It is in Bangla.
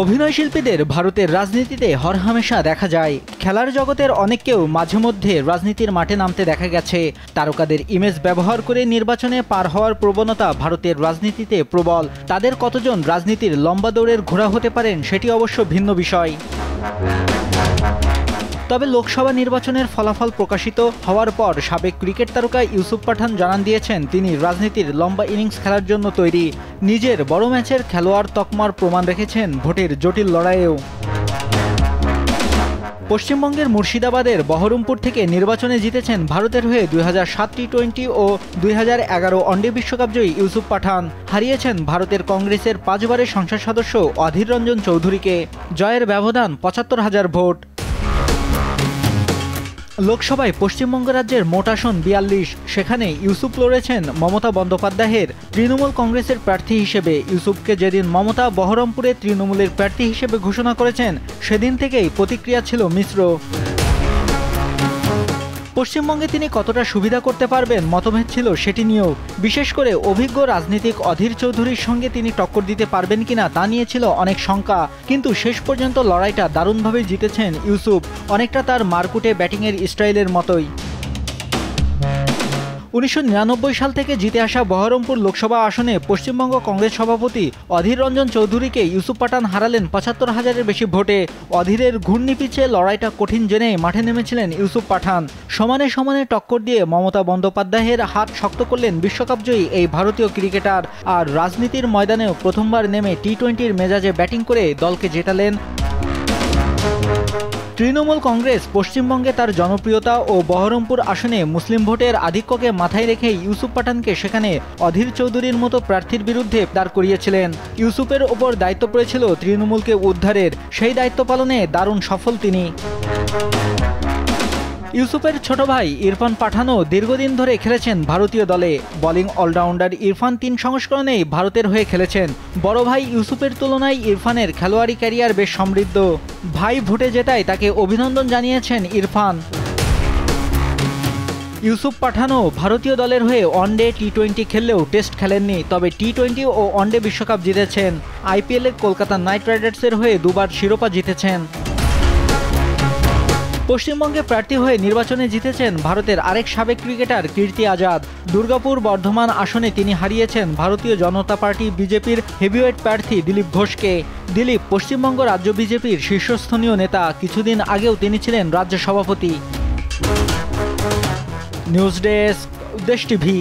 অভিনয়শিল্পীদের ভারতের রাজনীতিতে হরহামেশা দেখা যায়। খেলার জগতের অনেককেও মাঝে মধ্যে রাজনীতির মাঠে নামতে দেখা গেছে। তারকাদের ইমেজ ব্যবহার করে নির্বাচনে পার হওয়ার প্রবণতা ভারতের রাজনীতিতে প্রবল। তাদের কতজন রাজনীতির লম্বা দৌড়ের ঘোড়া হতে পারেন সেটি অবশ্য ভিন্ন বিষয়। তবে লোকসভা নির্বাচনের ফলাফল প্রকাশিত হওয়ার পর সাবেক ক্রিকেট তারকা ইউসুফ পাঠান জানান দিয়েছেন তিনি রাজনীতির লম্বা ইনিংস খেলার জন্য তৈরি। নিজের বড় ম্যাচের খেলোয়াড় তকমার প্রমাণ রেখেছেন ভোটের জটিল লড়াইয়েও। পশ্চিমবঙ্গের মুর্শিদাবাদের বহরমপুর থেকে নির্বাচনে জিতেছেন ভারতের হয়ে 2007 টি-20 ও 2011 ওয়ানডে বিশ্বকাপ জয়ী ইউসুফ পাঠান। হারিয়েছেন ভারতের কংগ্রেসের 5 বারের সংসদ সদস্য অধীর রঞ্জন চৌধুরীকে। জয়ের ব্যবধান 75,000 ভোট। লোকসভায় পশ্চিমবঙ্গ রাজ্যের মোট আসন 42। সেখানে ইউসুফ লড়েছেন মমতা বন্দ্যোপাধ্যায়ের তৃণমূল কংগ্রেসের প্রার্থী হিসেবে। ইউসুফকে যেদিন মমতা বহরমপুরে তৃণমূলের প্রার্থী হিসেবে ঘোষণা করেছেন সেদিন থেকেই প্রতিক্রিয়া ছিল মিশ্র। পশ্চিমবঙ্গে তিনি কতটা সুবিধা করতে পারবেন মতভেদ ছিল সেটি নিয়েও। বিশেষ করে অভিজ্ঞ রাজনীতিক অধীর চৌধুরীর সঙ্গে তিনি টক্কর দিতে পারবেন কিনা তা নিয়ে ছিল অনেক শঙ্কা। কিন্তু শেষ পর্যন্ত লড়াইটা দারুণভাবে জিতেছেন ইউসুফ, অনেকটা তার মারকুটে ব্যাটিংয়ের স্টাইলের মতোই। 1999 সাল থেকে জিতে আসা বহরমপুর লোকসভা আসনে পশ্চিমবঙ্গ কংগ্রেস সভাপতি অধীর রঞ্জন চৌধুরীকে ইউসুফ পাঠান হারালেন 75,000-এর বেশি ভোটে। অধীরের ঘূর্ণি পিচে লড়াইটা কঠিন জেনে মাঠে নেমেছিলেন ইউসুফ পাঠান। সমানে সমানে টক্কর দিয়ে মমতা বন্দ্যোপাধ্যায়ের হাত শক্ত করলেন বিশ্বকাপজয়ী এই ভারতীয় ক্রিকেটার। আর রাজনীতির ময়দানেও প্রথমবার নেমে টি-20-র মেজাজে ব্যাটিং করে দলকে জেতালেন। তৃণমূল কংগ্রেস পশ্চিমবঙ্গে তার জনপ্রিয়তা ও বহরমপুর আসনে মুসলিম ভোটের আধিক্যকে মাথায় রেখে ইউসুফ পাঠানকে সেখানে অধীর চৌধুরীর মতো প্রার্থীর বিরুদ্ধে দাঁড় করিয়েছিলেন। ইউসুফের ওপর দায়িত্ব পড়েছিল তৃণমূলকে উদ্ধারের। সেই দায়িত্ব পালনে দারুণ সফল তিনি। ইউসুফের ছোট ভাই ইরফান পাঠানও দীর্ঘদিন ধরে খেলেছেন ভারতীয় দলে। বোলিং অলরাউন্ডার ইরফান 3 সংস্করণেই ভারতের হয়ে খেলেছেন। বড় ভাই ইউসুফের তুলনায় ইরফানের খেলোয়াড়ি ক্যারিয়ার বেশ সমৃদ্ধ। ভাই ভোটে জেতায় তাকে অভিনন্দন জানিয়েছেন ইরফান। ইউসুফ পাঠানও ভারতীয় দলের হয়ে ওয়ানডে টি-20 খেললেও টেস্ট খেলেননি। তবে টি-20 ও ওয়ানডে বিশ্বকাপ জিতেছেন। আইপিএলে কলকাতা নাইট রাইডার্সের হয়ে 2 বার শিরোপা জিতেছেন। পশ্চিমবঙ্গে প্রার্থী হয়ে নির্বাচনে জিতেছেন ভারতের আরেক সাবেক ক্রিকেটার কীর্তি আজাদ। দুর্গাপুর বর্ধমান আসনে তিনি হারিয়েছেন ভারতীয় জনতা পার্টি বিজেপির হেভিওয়েট প্রার্থী দিলীপ ঘোষকে। দিলীপ পশ্চিমবঙ্গ রাজ্য বিজেপির শীর্ষস্থানীয় নেতা। কিছুদিন আগেও তিনি ছিলেন রাজ্য সভাপতি। নিউজ ডেস্ক, দেশ টিভি।